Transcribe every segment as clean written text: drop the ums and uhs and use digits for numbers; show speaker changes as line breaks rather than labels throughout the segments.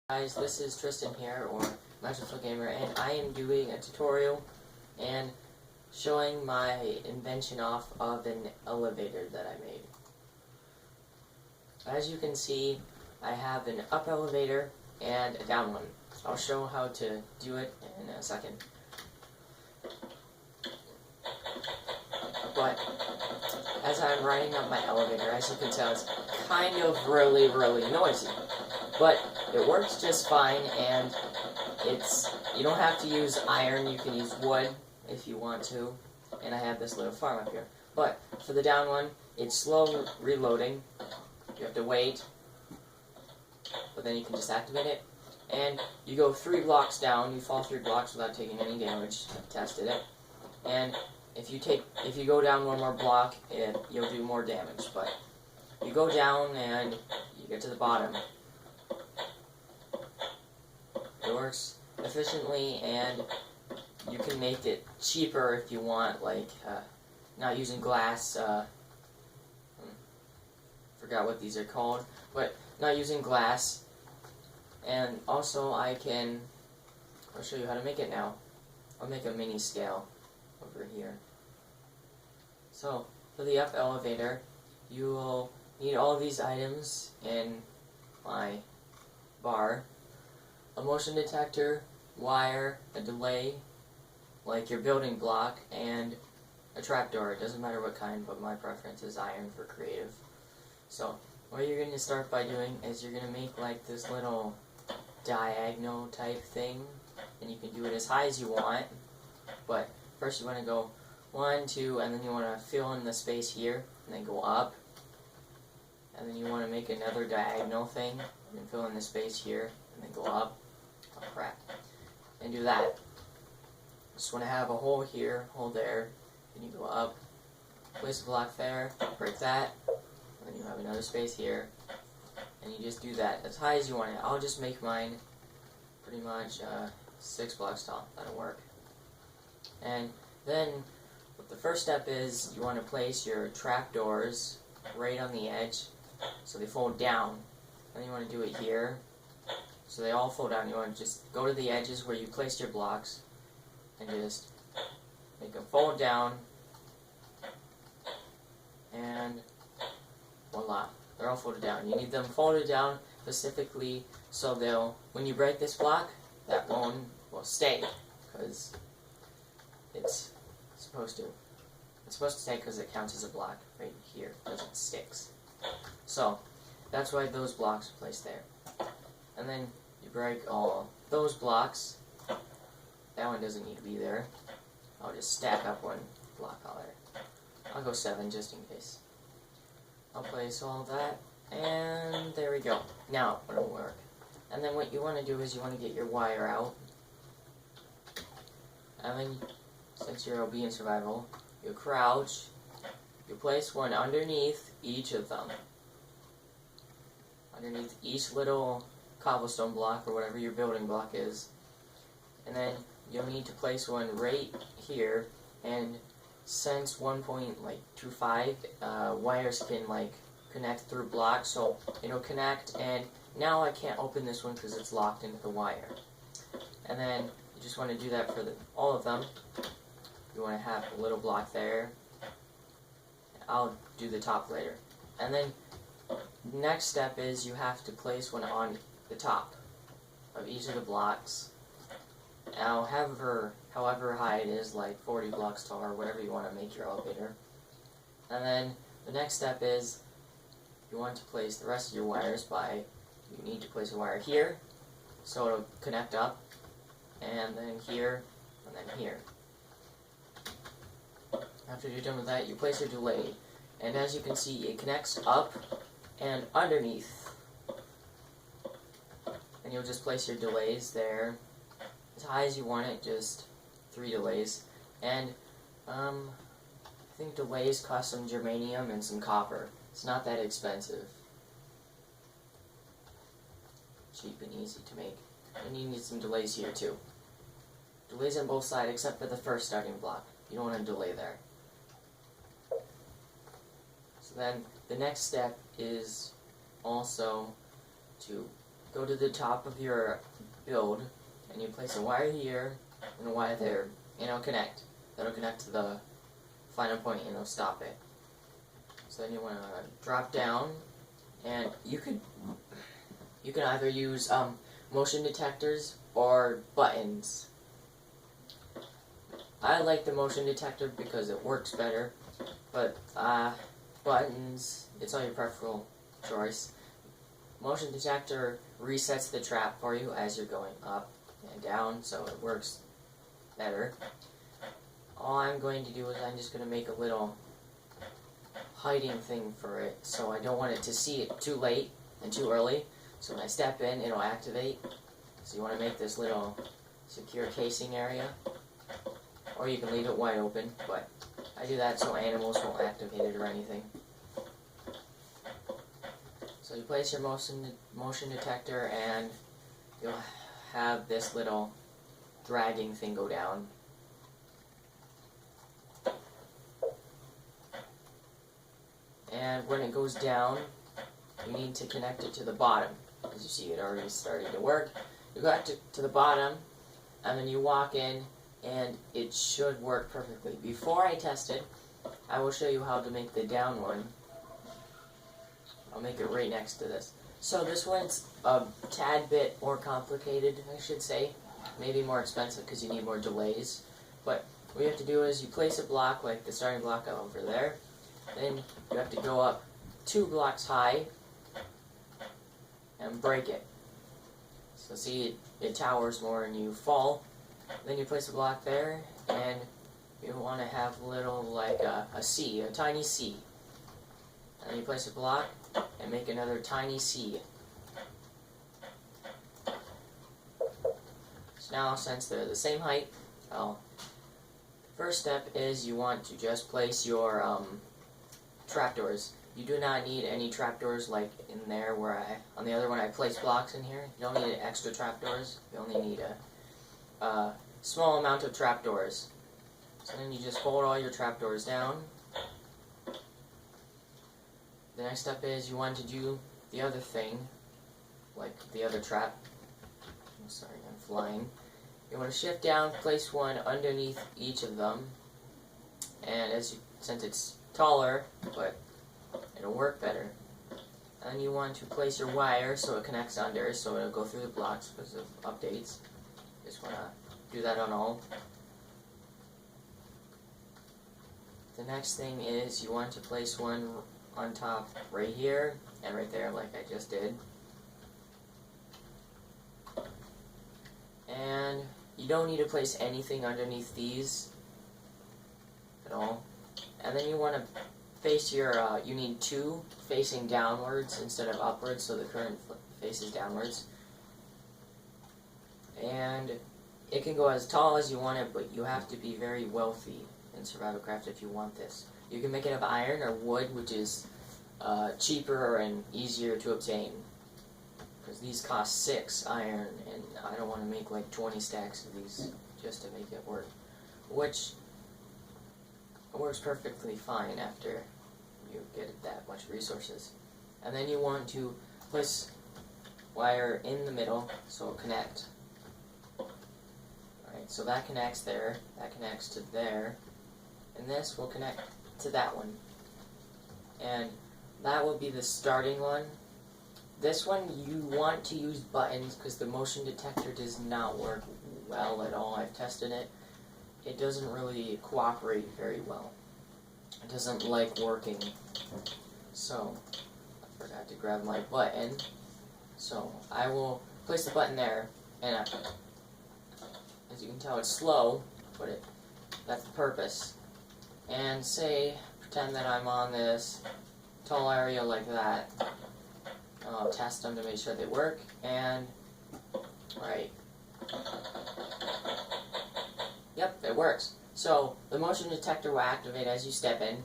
Guys, this is Tristan here, or Magical Gamer, and I am doing a tutorial and showing my invention off of an elevator that I made. As you can see, I have an up elevator and a down one. I'll show how to do it in a second. But as I'm riding up my elevator, as you can tell, it's kind of really noisy. But it works just fine, and you don't have to use iron, you can use wood if you want to. And I have this little farm up here. But for the down one, it's slow reloading. You have to wait, but then you can just activate it. And you go 3 blocks down, you fall 3 blocks without taking any damage. I tested it. And if you go down 1 more block, you'll do more damage. But you go down and you get to the bottom. It works efficiently, and you can make it cheaper if you want, like not using glass. Forgot what these are called, but not using glass. And also, I'll show you how to make it now. I'll make a mini scale over here. So for the up elevator, you will need all of these items in my bar. A motion detector, wire, a delay, like your building block, and a trapdoor. It doesn't matter what kind, but my preference is iron for creative. So what you're going to start by doing is you're going to make like this little diagonal type thing, and you can do it as high as you want, but first you want to go 1, 2, and then you want to fill in the space here, and then go up, and then you want to make another diagonal thing, and fill in the space here, and then go up. Oh crap. And do that. Just want to have a hole here, hole there, then you go up, place a block there, break that, and then you have another space here, and you just do that as high as you want it. I'll just make mine pretty much 6 blocks tall. That'll work. And then what the first step is, you want to place your trapdoors right on the edge so they fold down. Then you want to do it here. So they all fold down. You want to just go to the edges where you placed your blocks and just make them fold down, and voila, they're all folded down. You need them folded down specifically so when you break this block, that one will stay, because it's supposed to. It's supposed to stay because it counts as a block right here, because it sticks. So that's why those blocks are placed there. And then you break all those blocks. That one doesn't need to be there. I'll just stack up 1 block on there. I'll go 7 just in case. I'll place all that, and there we go. Now it'll work. And then what you want to do is you want to get your wire out. And then, since you're OB in survival, you crouch. You place one underneath each of them. Underneath each little cobblestone block or whatever your building block is, and then you'll need to place one right here, and since 1.25 wires can connect through blocks, so it'll connect, and now I can't open this one because it's locked into the wire. And then you just want to do that for all of them. You want to have a little block there. I'll do the top later. And then next step is you have to place one on the top of each of the blocks. Now, however high it is, like 40 blocks tall or whatever you want to make your elevator. And then the next step is you want to place the rest of your wires you need to place a wire here, so it'll connect up, and then here, and then here. After you're done with that, you place your delay, and as you can see, it connects up and underneath. And you'll just place your delays there as high as you want it, just 3 delays. And I think delays cost some germanium and some copper. It's not that expensive. Cheap and easy to make. And you need some delays here too. Delays on both sides except for the first starting block. You don't want a delay there. So then the next step is also to go to the top of your build, and you place a wire here and a wire there, and it'll connect. That'll connect to the final point, and it'll stop it. So then you want to drop down, and you can either use motion detectors or buttons. I like the motion detector because it works better, but buttons, it's all your preferable choice. Motion detector resets the trap for you as you're going up and down, so it works better. All I'm going to do is I'm just going to make a little hiding thing for it, so I don't want it to see it too late and too early. So when I step in, it'll activate. So you want to make this little secure casing area, or you can leave it wide open, but I do that so animals won't activate it or anything. So you place your motion detector, and you'll have this little dragging thing go down. And when it goes down, you need to connect it to the bottom. As you see, it already started to work. You go to the bottom, and then you walk in, and it should work perfectly. Before I test it, I will show you how to make the down one. I'll make it right next to this. So this one's a tad bit more complicated, I should say. Maybe more expensive because you need more delays. But what you have to do is you place a block, like the starting block over there. Then you have to go up 2 blocks high and break it. So see, it towers more and you fall. Then you place a block there, and you want to have little, like a C, a tiny C. And you place a block and make another tiny C. So now, since they're the same height, first step is you want to just place your trapdoors. You do not need any trapdoors like in there where on the other one I placed blocks in here. You don't need extra trapdoors. You only need a small amount of trapdoors. So then you just fold all your trapdoors down. The next step is you want to do the other thing, like the other trap. Oh, sorry, I'm flying. You want to shift down, place one underneath each of them, and since it's taller, but it'll work better. And you want to place your wire so it connects under, so it'll go through the blocks because of updates. Just want to do that on all. The next thing is you want to place one on top right here and right there, like I just did. And you don't need to place anything underneath these at all. And then you want to face your, you need 2 facing downwards instead of upwards, so the current faces downwards. And it can go as tall as you want it, but you have to be very wealthy in Survivalcraft if you want this. You can make it of iron or wood, which is cheaper and easier to obtain. Because these cost 6 iron, and I don't want to make like 20 stacks of these just to make it work. Which works perfectly fine after you get that much resources. And then you want to place wire in the middle so it'll connect. Alright, so that connects there, that connects to there, and this will connect to that one. And that will be the starting one. This one you want to use buttons because the motion detector does not work well at all. I've tested it. It doesn't really cooperate very well. It doesn't like working. So, I forgot to grab my button. So, I will place the button there, and as you can tell it's slow, but that's the purpose. And pretend that I'm on this tall area like that. I'll test them to make sure they work, and, right. Yep, it works. So, the motion detector will activate as you step in.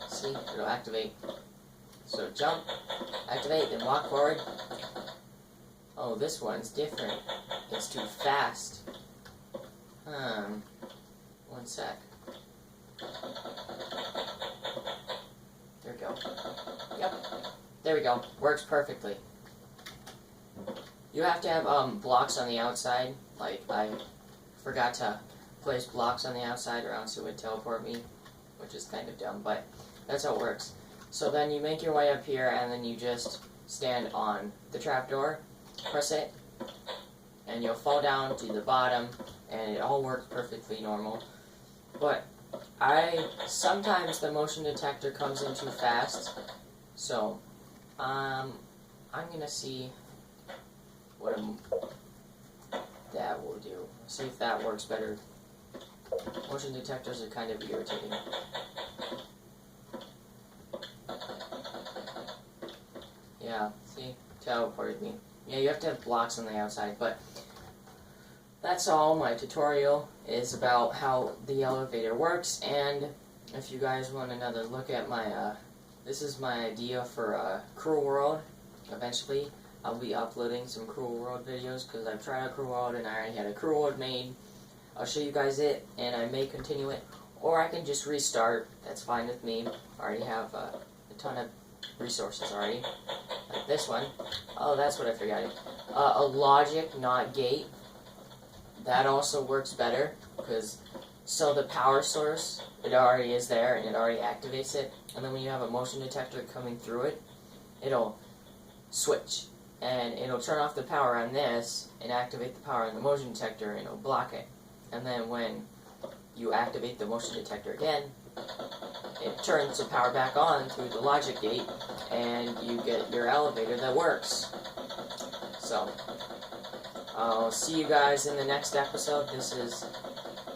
See, it'll activate. So, jump, activate, then walk forward. Oh, this one's different. It's too fast. One sec. There we go. Yep. There we go. Works perfectly. You have to have blocks on the outside. Like, I forgot to place blocks on the outside, or else it would teleport me, which is kind of dumb, but that's how it works. So then you make your way up here, and then you just stand on the trapdoor, press it, and you'll fall down to the bottom, and it all works perfectly normal. But sometimes the motion detector comes in too fast, so I'm gonna see what that will do. See if that works better. Motion detectors are kind of irritating. Yeah, see? Teleported me. Yeah, you have to have blocks on the outside, but that's all. My tutorial is about how the elevator works, and if you guys want another look at my, this is my idea for Cruel World. Eventually, I'll be uploading some Cruel World videos, because I've tried out Cruel World, and I already had a Cruel World made. I'll show you guys it, and I may continue it, or I can just restart. That's fine with me. I already have a ton of resources already, like this one. Oh, that's what I forgot. A logic, not gate. That also works better, because so the power source, it already is there, and it already activates it, and then when you have a motion detector coming through it, it'll switch, and it'll turn off the power on this, and activate the power on the motion detector, and it'll block it. And then when you activate the motion detector again, it turns the power back on through the logic gate, and you get your elevator that works. So, I'll see you guys in the next episode. This is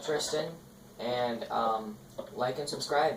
Tristan, and like and subscribe.